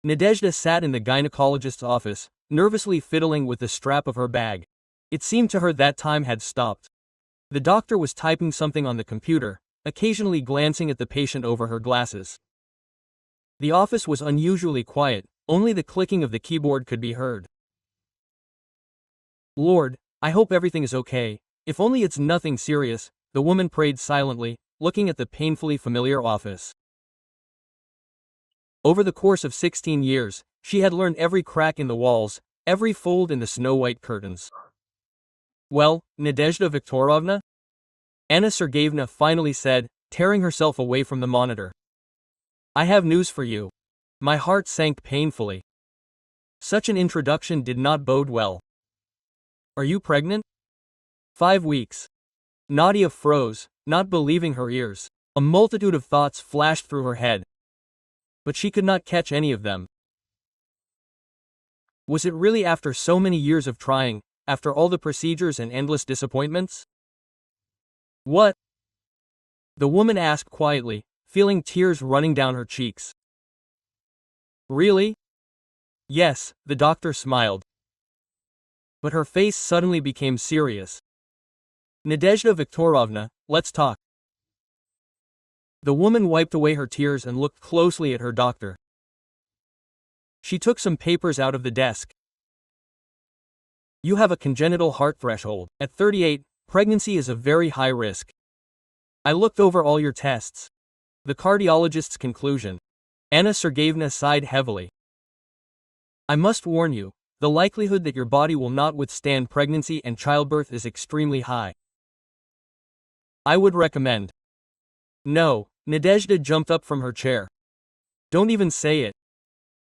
Nadezhda sat in the gynecologist's office, nervously fiddling with the strap of her bag. It seemed to her that time had stopped. The doctor was typing something on the computer, occasionally glancing at the patient over her glasses. The office was unusually quiet, only the clicking of the keyboard could be heard. "Lord, I hope everything is okay, if only it's nothing serious," the woman prayed silently, looking at the painfully familiar office. Over the course of 16 years, she had learned every crack in the walls, every fold in the snow-white curtains. "Well, Nadezhda Viktorovna?" Anna Sergeyevna finally said, tearing herself away from the monitor. "I have news for you." My heart sank painfully. Such an introduction did not bode well. "Are you pregnant?" 5 weeks. Nadia froze, not believing her ears. A multitude of thoughts flashed through her head, but she could not catch any of them. Was it really after so many years of trying, after all the procedures and endless disappointments? "What?" the woman asked quietly, feeling tears running down her cheeks. "Really?" "Yes," the doctor smiled. But her face suddenly became serious. "Nadezhda Viktorovna, let's talk." The woman wiped away her tears and looked closely at her doctor. She took some papers out of the desk. "You have a congenital heart threshold. At 38, pregnancy is a very high risk. I looked over all your tests." The cardiologist's conclusion. Anna Sergeyevna sighed heavily. "I must warn you, the likelihood that your body will not withstand pregnancy and childbirth is extremely high. I would recommend." "No," Nadezhda jumped up from her chair. "Don't even say it.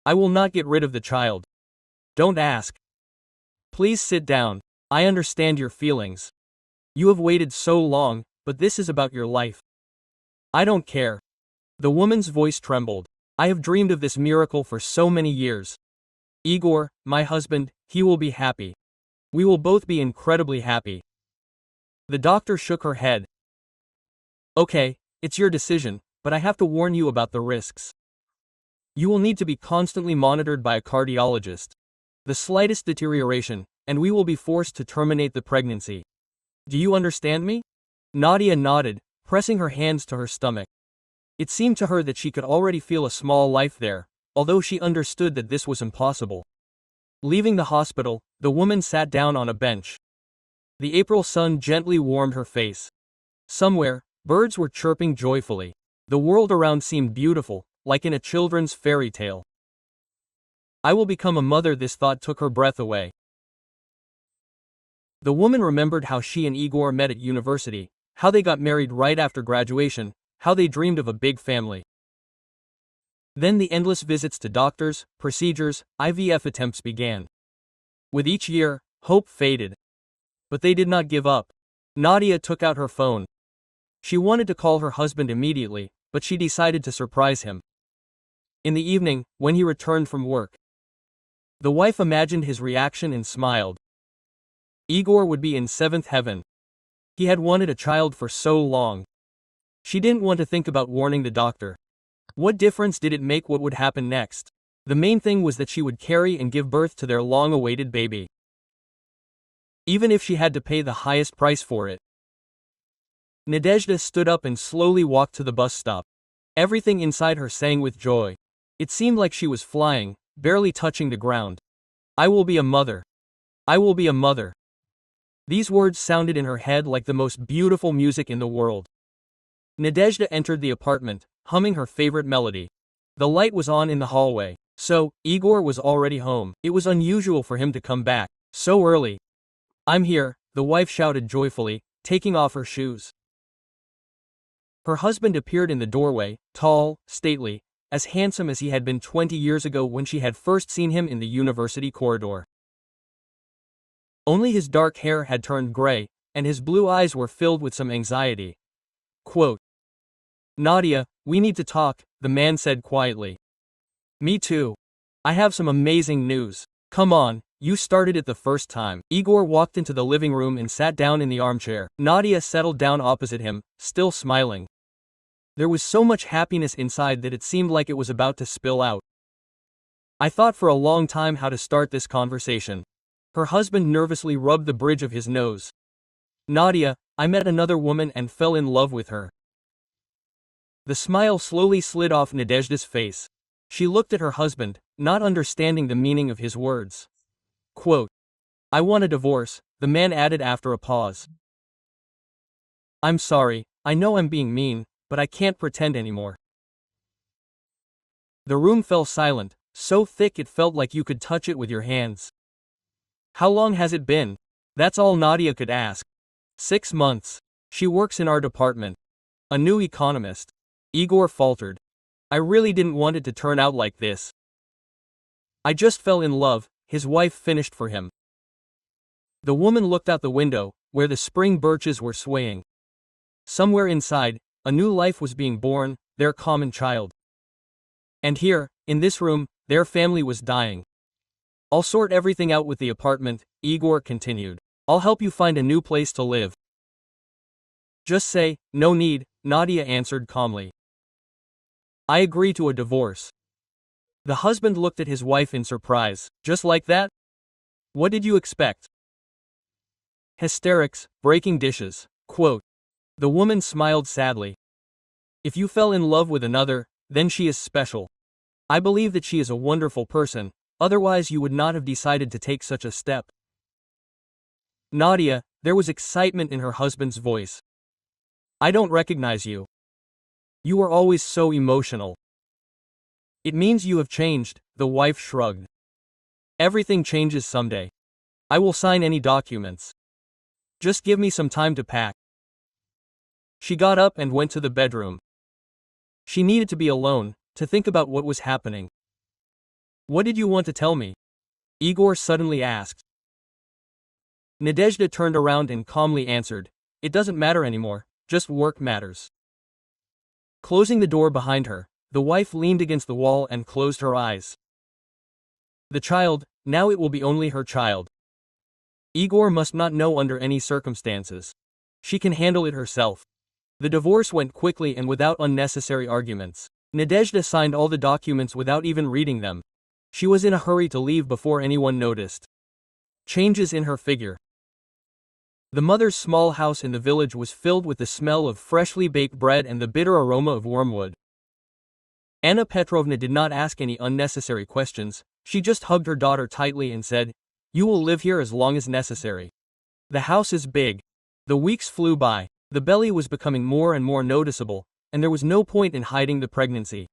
I will not get rid of the child. Don't ask. Please sit down. I understand your feelings. You have waited so long, but this is about your life." "I don't care." The woman's voice trembled. "I have dreamed of this miracle for so many years. Igor, my husband, he will be happy. We will both be incredibly happy." The doctor shook her head. "Okay, it's your decision, but I have to warn you about the risks. You will need to be constantly monitored by a cardiologist. The slightest deterioration, and we will be forced to terminate the pregnancy. Do you understand me?" Nadia nodded, pressing her hands to her stomach. It seemed to her that she could already feel a small life there, although she understood that this was impossible. Leaving the hospital, the woman sat down on a bench. The April sun gently warmed her face. Somewhere, birds were chirping joyfully. The world around seemed beautiful, like in a children's fairy tale. "I will become a mother," this thought took her breath away. The woman remembered how she and Igor met at university, how they got married right after graduation, how they dreamed of a big family. Then the endless visits to doctors, procedures, IVF attempts began. With each year, hope faded. But they did not give up. Nadia took out her phone. She wanted to call her husband immediately, but she decided to surprise him. In the evening, when he returned from work, the wife imagined his reaction and smiled. Igor would be in seventh heaven. He had wanted a child for so long. She didn't want to think about warning the doctor. What difference did it make what would happen next? The main thing was that she would carry and give birth to their long-awaited baby. Even if she had to pay the highest price for it. Nadezhda stood up and slowly walked to the bus stop. Everything inside her sang with joy. It seemed like she was flying, barely touching the ground. "I will be a mother. I will be a mother." These words sounded in her head like the most beautiful music in the world. Nadezhda entered the apartment, humming her favorite melody. The light was on in the hallway. So, Igor was already home. It was unusual for him to come back so early. "I'm here," the wife shouted joyfully, taking off her shoes. Her husband appeared in the doorway, tall, stately, as handsome as he had been 20 years ago when she had first seen him in the university corridor. Only his dark hair had turned gray, and his blue eyes were filled with some anxiety. Quote, "Nadia, we need to talk," the man said quietly. "Me too. I have some amazing news. Come on, you started it the first time." Igor walked into the living room and sat down in the armchair. Nadia settled down opposite him, still smiling. There was so much happiness inside that it seemed like it was about to spill out. I thought for a long time how to start this conversation. Her husband nervously rubbed the bridge of his nose. Nadia, I met another woman and fell in love with her. The smile slowly slid off Nadezhda's face. She looked at her husband, not understanding the meaning of his words. Quote, I want a divorce, the man added after a pause. I'm sorry, I know I'm being mean, but I can't pretend anymore. The room fell silent, so thick it felt like you could touch it with your hands. How long has it been? That's all Nadia could ask. 6 months. She works in our department. A new economist. Igor faltered. I really didn't want it to turn out like this. I just fell in love, his wife finished for him. The woman looked out the window, where the spring birches were swaying. Somewhere inside, a new life was being born, their common child. And here, in this room, their family was dying. I'll sort everything out with the apartment, Igor continued. I'll help you find a new place to live. Just say, no need, Nadia answered calmly. I agree to a divorce. The husband looked at his wife in surprise. Just like that? What did you expect? Hysterics, breaking dishes. Quote. The woman smiled sadly. If you fell in love with another, then she is special. I believe that she is a wonderful person, otherwise you would not have decided to take such a step. Nadia, there was excitement in her husband's voice. I don't recognize you. You are always so emotional. It means you have changed, the wife shrugged. Everything changes someday. I will sign any documents. Just give me some time to pack. She got up and went to the bedroom. She needed to be alone, to think about what was happening. What did you want to tell me? Igor suddenly asked. Nadezhda turned around and calmly answered, it doesn't matter anymore, just work matters. Closing the door behind her, the wife leaned against the wall and closed her eyes. The child, now it will be only her child. Igor must not know under any circumstances. She can handle it herself. The divorce went quickly and without unnecessary arguments. Nadezhda signed all the documents without even reading them. She was in a hurry to leave before anyone noticed. Changes in her figure. The mother's small house in the village was filled with the smell of freshly baked bread and the bitter aroma of wormwood. Anna Petrovna did not ask any unnecessary questions, she just hugged her daughter tightly and said, you will live here as long as necessary. The house is big. The weeks flew by. The belly was becoming more and more noticeable, and there was no point in hiding the pregnancy.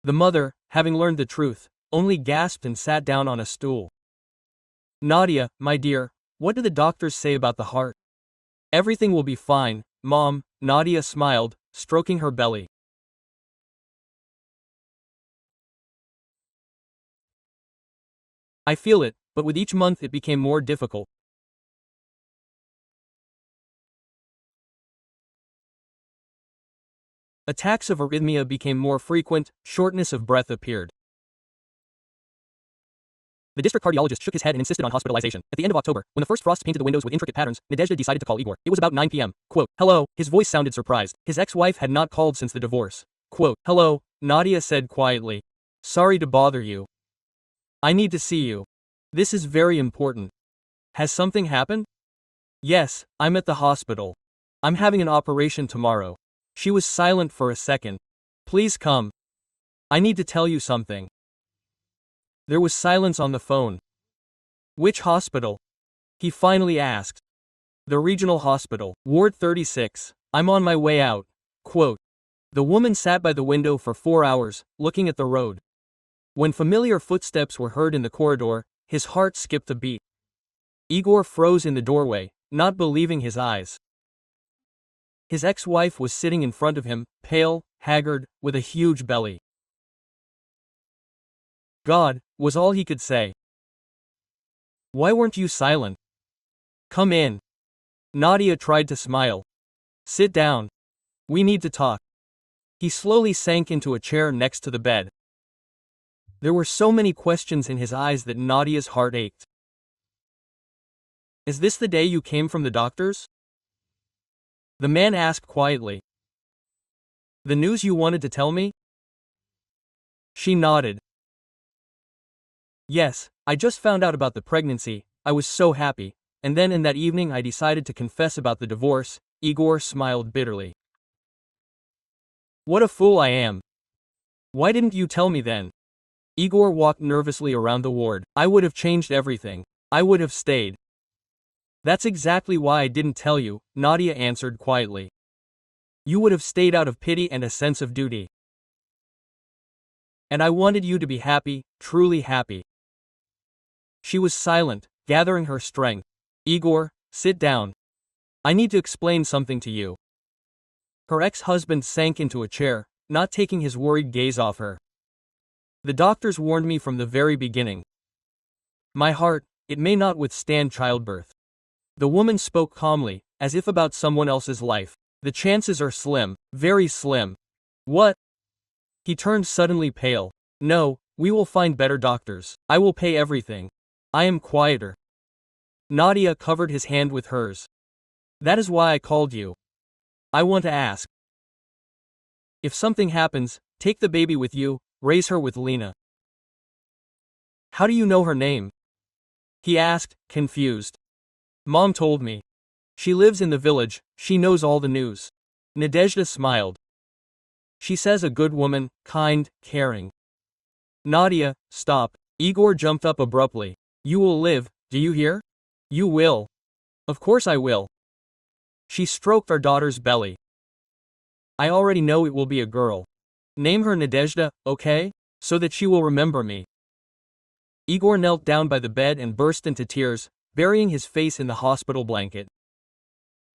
The mother, having learned the truth, only gasped and sat down on a stool. Nadia, my dear, what do the doctors say about the heart? Everything will be fine, Mom, Nadia smiled, stroking her belly. I feel it, but with each month it became more difficult. Attacks of arrhythmia became more frequent, shortness of breath appeared. The district cardiologist shook his head and insisted on hospitalization. At the end of October, when the first frosts painted the windows with intricate patterns, Nadezhda decided to call Igor. It was about 9 p.m. Quote, hello, his voice sounded surprised. His ex-wife had not called since the divorce. Quote, hello, Nadia said quietly. Sorry to bother you. I need to see you. This is very important. Has something happened? Yes, I'm at the hospital. I'm having an operation tomorrow. She was silent for a second. Please come. I need to tell you something. There was silence on the phone. Which hospital? He finally asked. The regional hospital, Ward 36. I'm on my way out. Quote. The woman sat by the window for 4 hours, looking at the road. When familiar footsteps were heard in the corridor, his heart skipped a beat. Igor froze in the doorway, not believing his eyes. His ex-wife was sitting in front of him, pale, haggard, with a huge belly. God, was all he could say. Why weren't you silent? Come in. Nadia tried to smile. Sit down. We need to talk. He slowly sank into a chair next to the bed. There were so many questions in his eyes that Nadia's heart ached. Is this the day you came from the doctors? The man asked quietly. The news you wanted to tell me? She nodded. Yes, I just found out about the pregnancy, I was so happy, and then in that evening I decided to confess about the divorce. Igor smiled bitterly. What a fool I am. Why didn't you tell me then? Igor walked nervously around the ward. I would have changed everything. I would have stayed. That's exactly why I didn't tell you, Nadia answered quietly. You would have stayed out of pity and a sense of duty. And I wanted you to be happy, truly happy. She was silent, gathering her strength. Igor, sit down. I need to explain something to you. Her ex-husband sank into a chair, not taking his worried gaze off her. The doctors warned me from the very beginning. My heart, it may not withstand childbirth. The woman spoke calmly, as if about someone else's life. The chances are slim, very slim. What? He turned suddenly pale. No, we will find better doctors. I will pay everything. I am quieter. Nadia covered his hand with hers. That is why I called you. I want to ask. If something happens, take the baby with you, raise her with Lena. How do you know her name? He asked, confused. Mom told me. She lives in the village, she knows all the news. Nadezhda smiled. She says a good woman, kind, caring. Nadia, stop. Igor jumped up abruptly. You will live, do you hear? You will. Of course I will. She stroked our daughter's belly. I already know it will be a girl. Name her Nadezhda, okay? So that she will remember me. Igor knelt down by the bed and burst into tears, burying his face in the hospital blanket.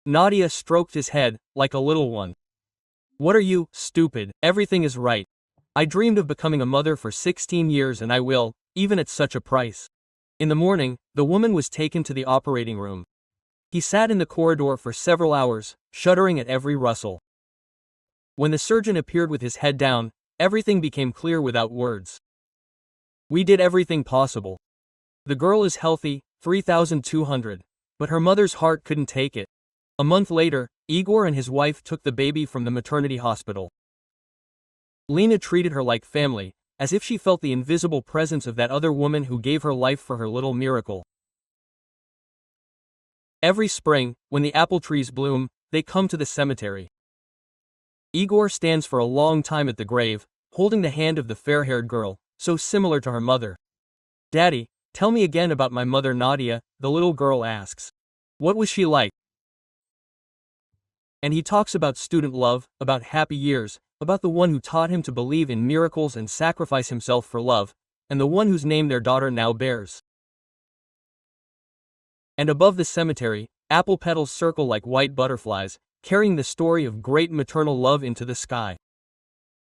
Nadia stroked his head, like a little one. What are you, stupid? Everything is right. I dreamed of becoming a mother for 16 years and I will, even at such a price. In the morning, the woman was taken to the operating room. He sat in the corridor for several hours, shuddering at every rustle. When the surgeon appeared with his head down, everything became clear without words. We did everything possible. The girl is healthy, 3,200. But her mother's heart couldn't take it. A month later, Igor and his wife took the baby from the maternity hospital. Lena treated her like family, as if she felt the invisible presence of that other woman who gave her life for her little miracle. Every spring, when the apple trees bloom, they come to the cemetery. Igor stands for a long time at the grave, holding the hand of the fair-haired girl, so similar to her mother. Daddy, tell me again about my mother Nadia, the little girl asks. What was she like? And he talks about student love, about happy years, about the one who taught him to believe in miracles and sacrifice himself for love, and the one whose name their daughter now bears. And above the cemetery, apple petals circle like white butterflies, carrying the story of great maternal love into the sky.